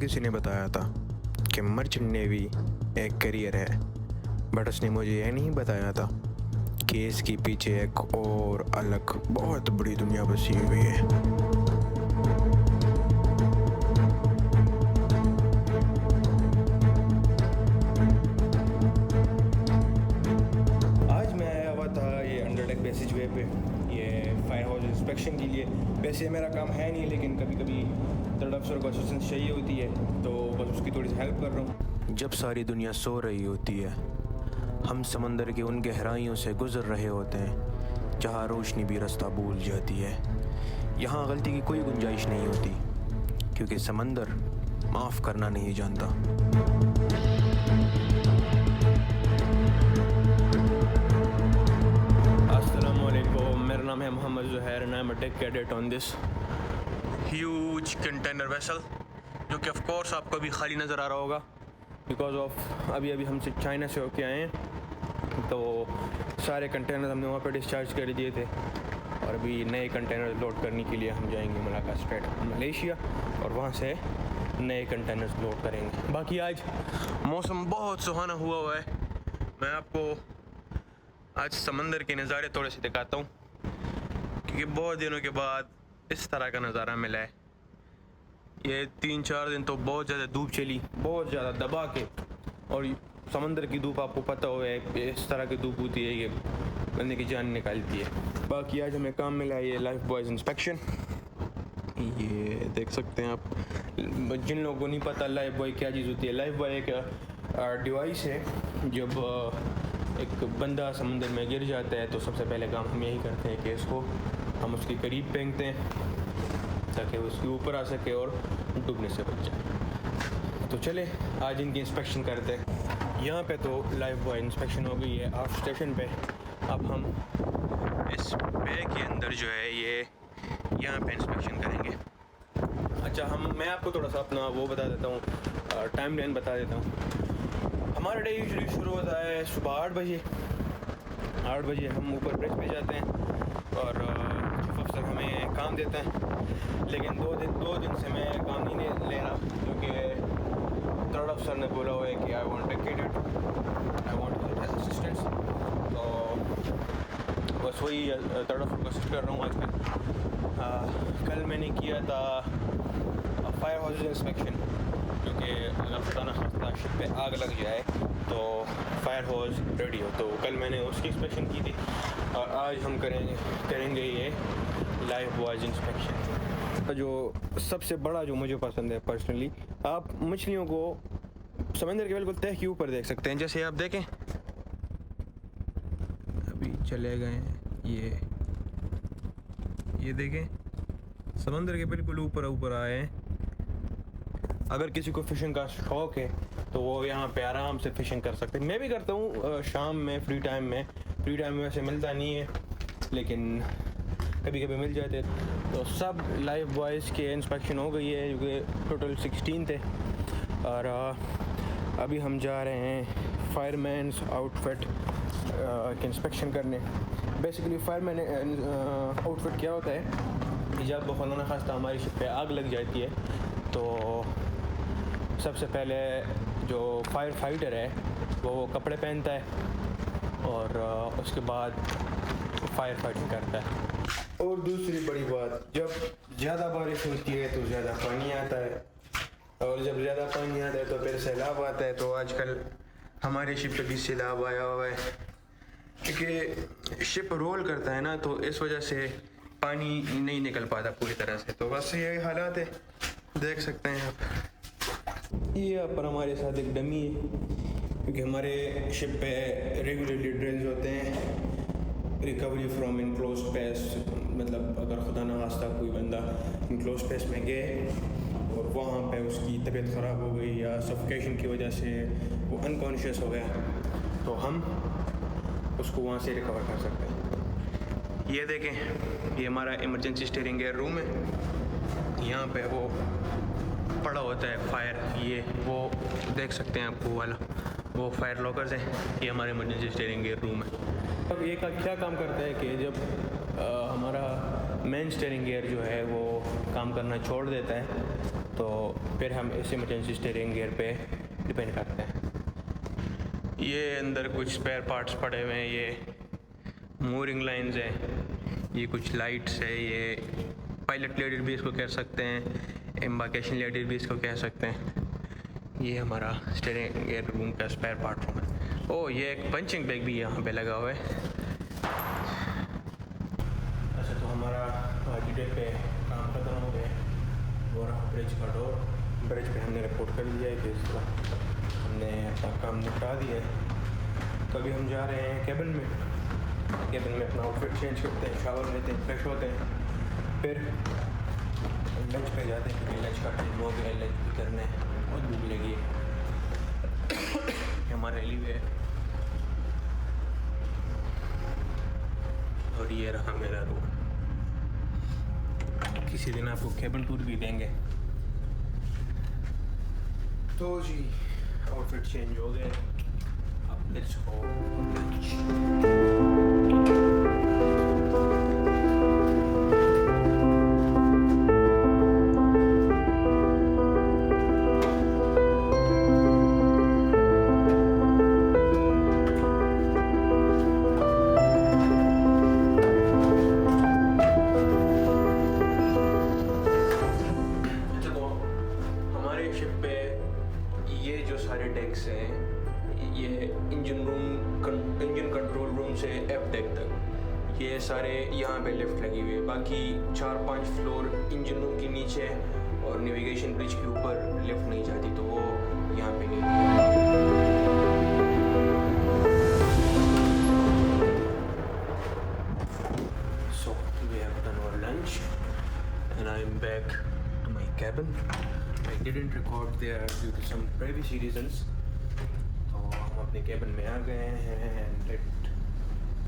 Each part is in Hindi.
किसी ने बताया था कि मर्चेंट नेवी एक करियर है, बट उसने मुझे यह नहीं बताया था कि इसके पीछे एक और अलग बहुत बड़ी दुनिया बसी हुई है। आज मैं आया हुआ था ये अंडरडेक पैसेज वे पे, ये फायर हाउस इंस्पेक्शन के लिए। वैसे मेरा काम है नहीं, लेकिन कभी कभी थर्ड अफसर को असिस्टेंस चाहिए होती है, तो बस उसकी थोड़ी सी हेल्प कर रहा हूँ। जब सारी दुनिया सो रही होती है, हम समंदर के उन गहराइयों से गुजर रहे होते हैं जहाँ रोशनी भी रास्ता भूल जाती है। यहाँ गलती की कोई गुंजाइश नहीं होती, क्योंकि समंदर माफ़ करना नहीं जानता। मेरा नाम है Mohammed Zuhair and I am a deck cadet on this huge container vessel, जो कि ऑफ कोर्स आपको अभी खाली नज़र आ रहा होगा बिकॉज ऑफ अभी हम चाइना से होके आए हैं, तो सारे कंटेनर हमने वहाँ पर डिस्चार्ज कर दिए थे और अभी नए कंटेनर लोड करने के लिए हम जाएंगे मलाका स्ट्रेट मलेशिया और वहाँ से नए कंटेनर्स लोड करेंगे। बाकी आज मौसम बहुत सुहाना हुआ है। मैं आपको आज समंदर के नज़ारे थोड़े से दिखाता हूँ, क्योंकि बहुत दिनों के बाद इस तरह का नज़ारा मिला है। ये 3-4 दिन तो बहुत ज़्यादा धूप चली, बहुत ज़्यादा दबा के, और समंदर की धूप आपको पता हो है इस तरह की धूप होती है, ये बंदे की जान निकालती है। बाकी आज हमें काम मिला है ये लाइफ बॉयज़ इंस्पेक्शन। ये देख सकते हैं आप, जिन लोगों को नहीं पता लाइफ बॉय क्या चीज़ होती है। लाइफ बॉय एक डिवाइस है, जब एक बंदा समंदर में गिर जाता है तो सबसे पहले काम हम यही करते हैं कि इसको हम उसके करीब फेंकते हैं ताकि वो उसके ऊपर आ सके और डूबने से बच जाए। तो चले आज इनकी इंस्पेक्शन करते हैं। यहाँ पे तो लाइफ बॉय इंस्पेक्शन हो गई है आउट स्टेशन पे। अब हम इस बे के अंदर जो है ये यहाँ पे इंस्पेक्शन करेंगे। अच्छा, मैं आपको थोड़ा सा अपना वो बता देता हूँ, टाइम लाइन बता देता हूँ। हमारा डे यूजुअली शुरू होता है सुबह 8 बजे। 8 बजे हम ऊपर ब्रिज पे जाते हैं और चीफ अफसर हमें काम देता है, लेकिन दो दिन से मैं काम नहीं ले रहा, क्योंकि थर्ड अफसर ने बोला हुआ है कि I want deck cadet, I want as assistants. तो बस वही थर्ड अफसर को असिस्ट कर रहा हूँ आजकल। कल मैंने किया था फायर हाउस इंस्पेक्शन, क्योंकि अगर खुदा न खास्ता शिप पे आग लग जाए तो फायर हाउस रेडी हो, तो कल मैंने उसकी इंस्पेक्शन की थी और आज हम करेंगे ये लाइफ बॉयज़ इंस्पेक्शन। जो सबसे बड़ा जो मुझे पसंद है पर्सनली, आप मछलियों को समंदर के बिल्कुल तह के ऊपर देख सकते हैं। जैसे आप देखें अभी चले गए हैं, ये देखें समंदर के बिल्कुल ऊपर आए हैं। अगर किसी को फ़िशिंग का शौक़ है तो वो यहाँ पे आराम से फ़िशिंग कर सकते हैं। मैं भी करता हूँ शाम में, फ्री टाइम में वैसे मिलता नहीं है, लेकिन कभी कभी मिल जाते। तो सब लाइफ बॉयज़ के इंस्पेक्शन हो गई है, क्योंकि टोटल 16 थे। और अभी हम जा रहे हैं फायरमैन्स आउटफिट के इंस्पेक्शन करने। बेसिकली फायरमैन आउटफिट क्या होता है, जब खुदा न खास्ता हमारी शिप पे आग लग जाती है तो सबसे पहले जो फायर फाइटर है वो कपड़े पहनता है और उसके बाद फायर फाइटिंग करता है। और दूसरी बड़ी बात, जब ज़्यादा बारिश होती है तो ज़्यादा पानी आता है, और जब ज़्यादा पानी आता है तो फिर सैलाब आता है। तो आजकल हमारे शिप पे भी सैलाब आया हुआ है, क्योंकि शिप रोल करता है ना, तो इस वजह से पानी नहीं निकल पाता पूरी तरह से। तो बस यही हालात है, देख सकते हैं आप। ये यहाँ पर हमारे साथ एक डमी है, क्योंकि हमारे शिप पे रेगुलरली ड्रिल्स होते हैं रिकवरी फ्रॉम इनक्लोज स्पेस। मतलब अगर खुदा न खास्ता कोई बंदा इनक्लोज स्पेस में गए और वहाँ पे उसकी तबीयत ख़राब हो गई या सफोकेशन की वजह से वो अनकॉन्शियस हो गया, तो हम उसको वहाँ से रिकवर कर सकते हैं। ये देखें, ये हमारा इमरजेंसी स्टीयरिंग गेयर रूम है। यहाँ पे वो पड़ा होता है फायर, ये वो देख सकते हैं आपको वाला, वो फायर लॉकर्स हैं। ये हमारे इमरजेंसी स्टीयरिंग गेयर रूम है। अब ये क्या काम करता है कि जब हमारा मेन स्टीयरिंग गियर जो है वो काम करना छोड़ देता है, तो फिर हम इस इमरजेंसी स्टीयरिंग गियर पे डिपेंड करते हैं। ये अंदर कुछ स्पेयर पार्ट्स पड़े हुए हैं, ये मूरिंग लाइंस हैं, ये कुछ लाइट्स है, ये पायलट लेडर भी इसको कह सकते हैं, एम्बार्केशन लेडर भी इसको कह सकते हैं। ये हमारा स्टीयरिंग गियर रूम का स्पेयर पार्ट रूम है। ओह, ये एक पंचिंग बैग भी यहाँ पे लगा हुआ है। अच्छा, तो हमारा आज डे पे काम खत्म हो गया और ब्रिज का डोर, ब्रिज पे हमने रिपोर्ट कर दिया है कि इसका हमने अपना काम निपटा दिया है। तो अभी हम जा रहे हैं केबिन में अपना आउटफिट चेंज करते हैं, शावर लेते हैं, फ्रेश होते हैं, फिर लंच पे जाते हैं क्योंकि लंच का टाइम हो गया, लंच भी करना है, बहुत भूख लगी है। हमारा एलिवे है और ये रहा मेरा रूम। किसी दिन आपको केबिन टूर भी देंगे। तो जी आउटफिट चेंज हो गए, अब लेट्स गो लंच। डेक्स हैं, ये इंजन कंट्रोल रूम से एफ डेक तक, ये सारे यहाँ पे लिफ्ट लगी हुई है। बाकी 4-5 फ्लोर इंजन रूम के नीचे और नेविगेशन ब्रिज के ऊपर लिफ्ट नहीं जाती, तो वो यहाँ पे नहीं है। So we have done our lunch and I'm back to my cabin. I didn't record there due to some privacy reasons. तो हम अपने केबिन में आ गए हैं and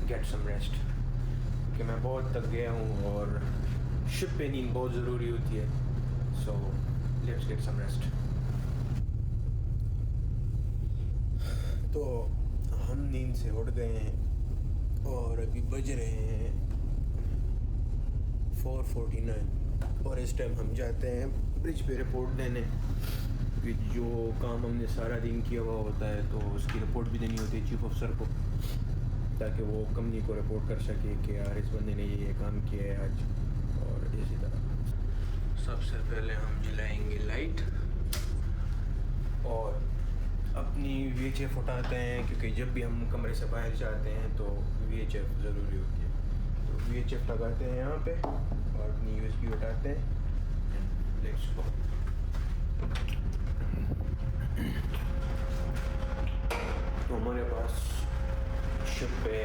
get some rest क्योंकि मैं बहुत थक गया हूँ और शिप पे नींद बहुत ज़रूरी होती है। So let's get some rest. तो हम नींद से उठ गए हैं और अभी बज रहे हैं 4:49 और इस टाइम हम जाते हैं ब्रिज पे रिपोर्ट देने कि जो काम हमने सारा दिन किया हुआ होता है तो उसकी रिपोर्ट भी देनी होती है चीफ अफसर को, ताकि वो कंपनी को रिपोर्ट कर सके कि यार इस बंदे ने ये काम किया है आज। और इसी तरह सबसे पहले हम जलाएंगे लाइट और अपनी VHF उठाते हैं क्योंकि जब भी हम कमरे से बाहर जाते हैं तो VHF ज़रूरी होती है। तो VHF लगाते हैं यहाँ पे और अपनी USB उठाते हैं। Let's go. तो हमारे पास शिप पे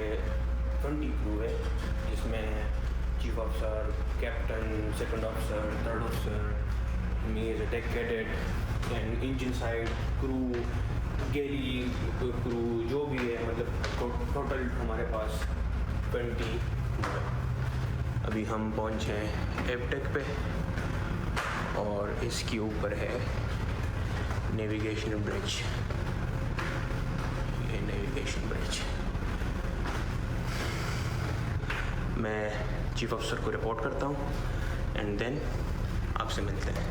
20 क्रू है जिसमें chief officer, captain, second officer, third officer, me as a deck cadet and engine side crew, galley crew, जो भी है, मतलब टोटल हमारे पास 20 है। अभी हम पहुँचे हैं एफटेक पे और इसके ऊपर है नेविगेशन ब्रिज। ये नेविगेशन ब्रिज मैं चीफ अफसर को रिपोर्ट करता हूँ एंड देन आपसे मिलते हैं।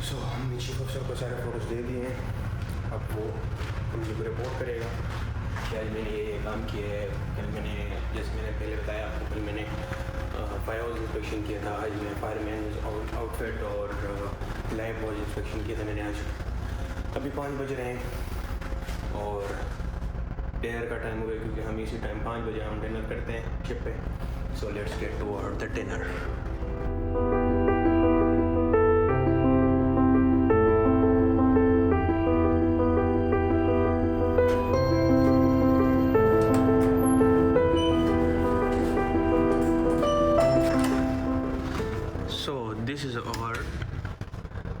सो हमने चीफ अफसर को सारे फोटोज़ दे दिए हैं, अब वो मुझे को रिपोर्ट करेगा कि आज मैंने ये काम किया है। कल मैंने, जैसे मैंने पहले बताया आपको, कल मैंने फायर हाउस इंस्पेक्शन किया था, आज मैं फायरमैन आउटफिट और लाइफ हाउस इंस्पेक्शन किया था मैंने आज। अभी 5 बज रहे हैं और डिनर का टाइम हो गया क्योंकि हम इसी टाइम 5 बजे हम डिनर करते हैं शिप पे। So let's get toward the dinner. This is our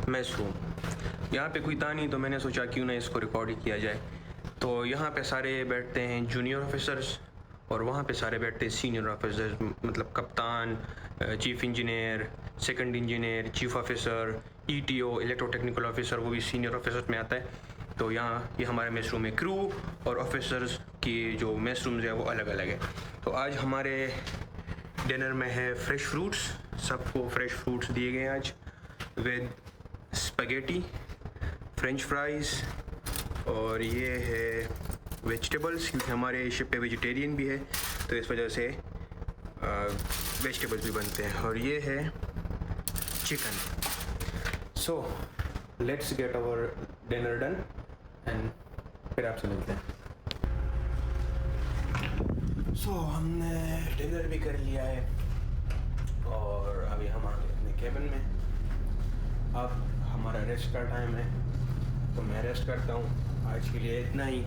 mess room. यहाँ पे कोई था नहीं तो मैंने सोचा क्यों ना इसको रिकॉर्ड ही किया जाए। तो यहाँ पे सारे बैठते हैं जूनियर ऑफिसर्स और वहाँ पे सारे बैठते हैं सीनियर ऑफिसर्स, मतलब कप्तान, chief engineer, second engineer, chief officer, ETO, electro technical officer, वो भी सीनियर ऑफिसर्स में आता है। तो यहाँ ये हमारे मेस रूम में क्रू और ऑफिसर्स की जो मेस रूम्स है वो अलग अलग है। तो आज हमारे डिनर में है फ्रेश फ्रूट्स, सबको फ्रेश फ्रूट्स दिए गए हैं आज, विद स्पैगेटी, फ्रेंच फ्राइज़, और ये है वेजिटेबल्स, क्योंकि हमारे शिप पे वेजिटेरियन भी है तो इस वजह से वेजिटेबल्स भी बनते हैं, और ये है chicken. So let's get our dinner done and फिर आपसे मिलते हैं। सो हमने डिनर भी कर लिया है और अभी हम आ गए अपने केबिन में। अब हमारा रेस्ट का टाइम है तो मैं रेस्ट करता हूँ। आज के लिए इतना ही।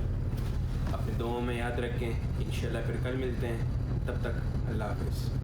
अपने दुआओं में याद रखें, इंशाल्लाह फिर कल मिलते हैं। तब तक अल्लाह हाफ़िज़।